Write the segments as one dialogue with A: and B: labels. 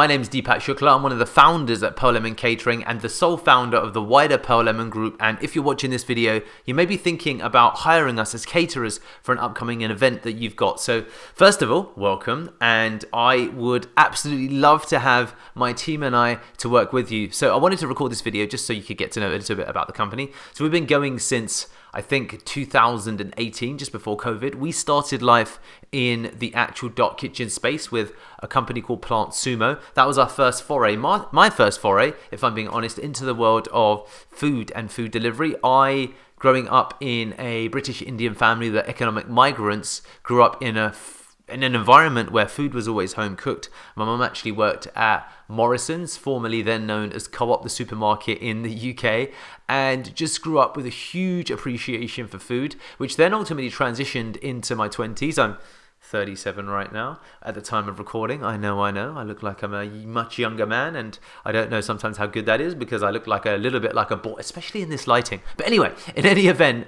A: My name's Deepak Shukla. I'm one of the founders at Pearl Lemon Catering and the sole founder of the wider Pearl Lemon Group. And if you're watching this video, you may be thinking about hiring us as caterers for an upcoming event that you've got. So first of all, welcome. And I would absolutely love to have my team and I to work with you. So I wanted to record this video just so you could get to know a little bit about the company. So we've been going since I think 2018, just before COVID. We started life in the actual dark kitchen space with a company called Plant Sumo. That was our first foray, my first foray, if I'm being honest, into the world of food and food delivery. I, growing up in a British Indian family that economic migrants, grew up in an environment where food was always home cooked. My mum actually worked at Morrison's, formerly then known as Co-op, the supermarket in the UK, and just grew up with a huge appreciation for food, which then ultimately transitioned into my 20s. I'm 37 right now at the time of recording. I know. I look like I'm a much younger man, and I don't know sometimes how good that is because I look like a little bit like a boy, especially in this lighting. But anyway, in any event,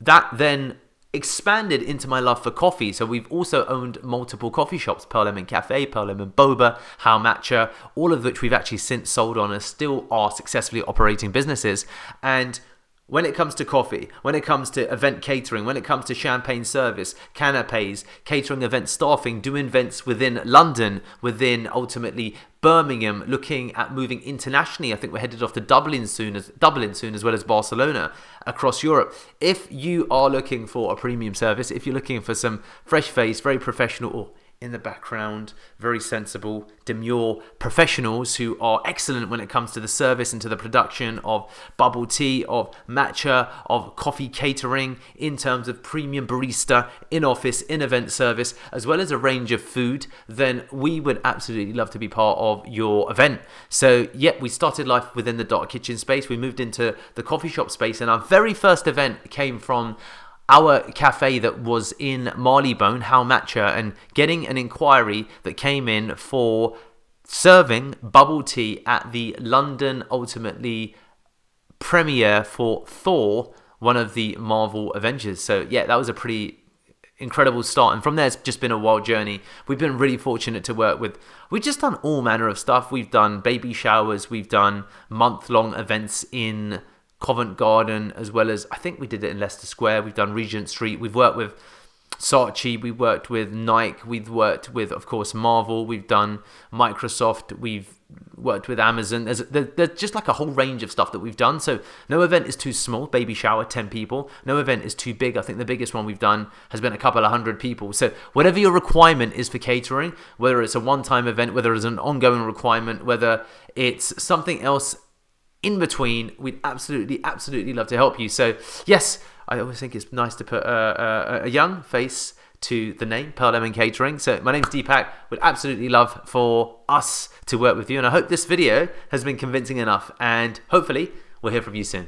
A: that then expanded into my love for coffee. So we've also owned multiple coffee shops: Pearl Lemon Cafe, Pearl Lemon Boba, How Matcha, all of which we've actually since sold on and still are successfully operating businesses. And when it comes to coffee, when it comes to event catering, when it comes to champagne service, canapes, catering event staffing, doing events within London, within ultimately Birmingham, looking at moving internationally. I think we're headed off to Dublin soon, as well as Barcelona across Europe. If you are looking for a premium service, if you're looking for some fresh face, very professional, or in the background, very sensible, demure professionals who are excellent when it comes to the service and to the production of bubble tea, of matcha, of coffee catering, in terms of premium barista, in-office, in-event service, as well as a range of food, then we would absolutely love to be part of your event. So, we started life within the dark kitchen space. We moved into the coffee shop space, and our very first event came from our cafe that was in Marylebone, How Matcha, and getting an inquiry that came in for serving bubble tea at the London, ultimately, premiere for Thor, one of the Marvel Avengers. So that was a pretty incredible start, and from there it's just been a wild journey. We've been really fortunate to work with, we've just done all manner of stuff. We've done baby showers, we've done month-long events in Covent Garden, as well as I think we did it in Leicester Square. We've done Regent Street. We've worked with Saatchi. We've worked with Nike. We've worked with, of course, Marvel. We've done Microsoft. We've worked with Amazon. There's just like a whole range of stuff that we've done. So no event is too small. Baby shower, 10 people. No event is too big. I think the biggest one we've done has been a couple of hundred people. So whatever your requirement is for catering, whether it's a one-time event, whether it's an ongoing requirement, whether it's something else in between, we'd absolutely love to help you. So yes, I always think it's nice to put a young face to the name, Pearl Lemon Catering. So my name's Deepak. Would absolutely love for us to work with you, and I hope this video has been convincing enough, and hopefully we'll hear from you soon.